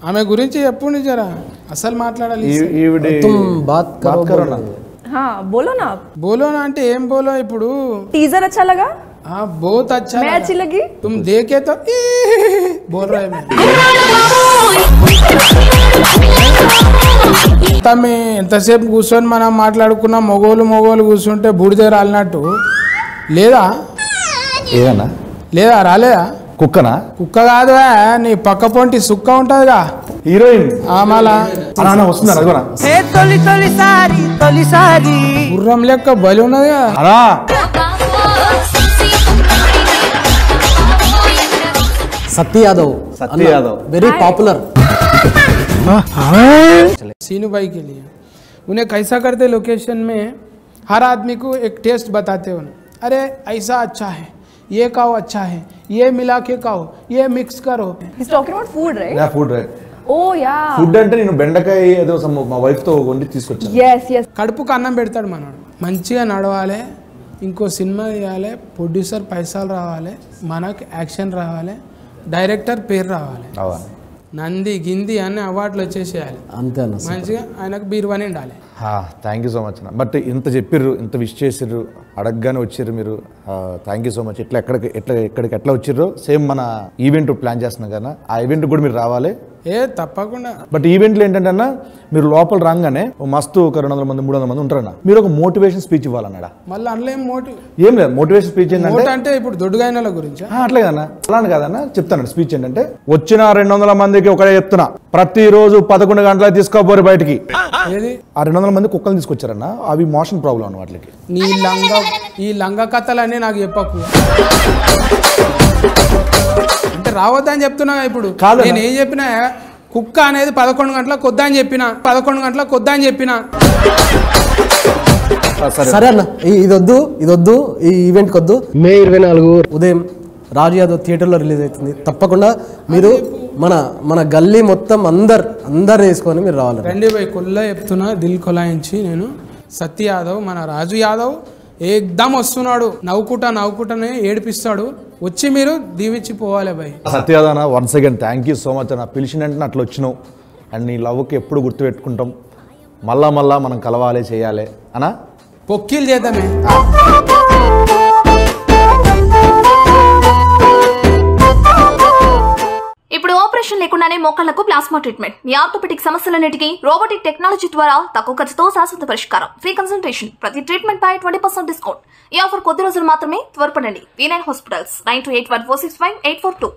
ఆమె గురించి చెప్పు జరా అసలు మాట్లాడాలి बोलो ना बोलो ना అంటే ఏం बोलो ఇప్పుడు टीजर अच्छा लगा हाँ बहुत अच्छा मैं अच्छी लगी तुम देखे तो बोल रहे मैं ఎంతసేపు కూర్చొని మనం మాట్లాడుకున్న మొగోలు కూర్చుంటే బూడిద రాలినట్టు లేదా ఏదన్నా లేదా రాలేదా కుక్కనా కుక్క కాదు నీ పక్క పొంటి సుక్క ఉంటదిగా హీరోయిన్ మళ్ళా గుర్రం లెక్క బలి ఉన్నది కదా सत्य यादव वेरी पॉपुलर सीनू भाई के लिए उन्हें कैसा करते लोकेशन में हर आदमी को एक टेस्ट बताते हो अरे ऐसा अच्छा है ये खाओ अच्छा है ये मिला के खाओ ये मिक्स करो He's talking about food, right? Yeah, food, right. Oh yeah. Food అంటే నేను బెండకాయ ఏదో మా వైఫ్ తో వండి తీసుకొచ్చాను. Yes. కడుపుకు అన్నం పెడతాడు మనోడు మంచిగా నడవాలి ఇంకో సినిమా తీయాలి ప్రొడ్యూసర్ పైసలు రావాలి మనకు యాక్షన్ రావాలి డైరెక్టర్ పేరు రావాలి నంది గింది అన్ని అవార్డులు వచ్చేసేయాలి అంతే మంచిగా ఆయనకు బీరువాని ఉండాలి. థ్యాంక్ యూ సో మచ్ అన్న. బట్ ఇంత చెప్పిర్రు ఇంత విష్ చేసిర్రు అడగగానే వచ్చిర్రు మీరు. Thank you so much. ఎక్కడికి ఎట్లా వచ్చిర్రు సేమ్ మన ఈవెంట్ ప్లాన్ చేస్తున్నాం కదా ఆ ఈవెంట్ కూడా మీరు రావాలి. తప్పకుండా. బట్ ఈవెంట్లు ఏంటంటే అన్న మీరు లోపల రాగానే మస్తు ఒక 200 మంది 300 మంది ఉంటారన్న మీరు ఒక మోటివేషన్ స్పీచ్ ఇవ్వాలన్నాడా. మళ్ళీ అందులో ఏం లేదు మోటివేషన్ స్పీచ్ అంటే ఇప్పుడు దొడ్డుగాయనల గురించి అట్లే కదన్నా అలానే కాదన్న చెప్తాను. స్పీచ్ ఏంటంటే వచ్చిన 200 మందికి ఒకటే చెప్తున్నా ప్రతిరోజు 11 గంటలకు తీసుకోపోరు బయటికి. ఆ 200 మంది కుక్కలు తీసుకొచ్చారన్న అవి మోషన్ ప్రాబ్లం అన్న వాటికి. ఈ లంగా కథలన్నీ నాకు చెప్పకు అంటే రావద్దని చెప్తున్నా. ఇప్పుడు నేను ఏం చెప్పినా కుక్క అనేది 11 గంటలకు వద్దని చెప్పిన సరే అన్న ఇదొద్దు ఈ ఈవెంట్ కొద్దు. మే 24 ఉదయం రాజు యాదవ్ థియేటర్లో రిలీజ్ అవుతుంది. తప్పకుండా మీరు మన గల్లీ మొత్తం అందరు వేసుకొని మీరు రావాలి. రండి పోయి కొల్లా చెప్తున్నా దిల్ కొలాయించి నేను సత్య యాదవ్ మన రాజు యాదవ్ ఏకదమ్ వస్తున్నాడు. నవ్వుకుంటానే ఏడిపిస్తాడు. వచ్చి మీరు దీవించి పోవాలి భయ్. సత్య యాదవ్ అన్న once again thank you so much అన్న. పిలిచినంటే అట్లా వచ్చినావు అండ్ నీ లవ్కి ఎప్పుడు గుర్తుపెట్టుకుంటాం. మళ్ళా మనం కలవాలి చేయాలి అన్నా పొక్కిలు చేద్దామే. ఇప్పుడు ఆపరేషన్ లేకుండానే మోకాళ్లకు ప్లాస్మా ట్రీట్మెంట్. మీ ఆర్థోపెడిక్ సమస్యలన్నిటికీ రోబోటిక్ టెక్నాలజీ ద్వారా తక్కువ ఖర్చుతో శాశ్వత పరిష్కారం. Free consultation. ప్రతి ట్రీట్మెంట్ పై 20% డిస్కౌంట్. ఈ ఆఫర్ కొద్ది రోజులు మాత్రమే. త్వరపడండి. V9 hospitals 9281465842.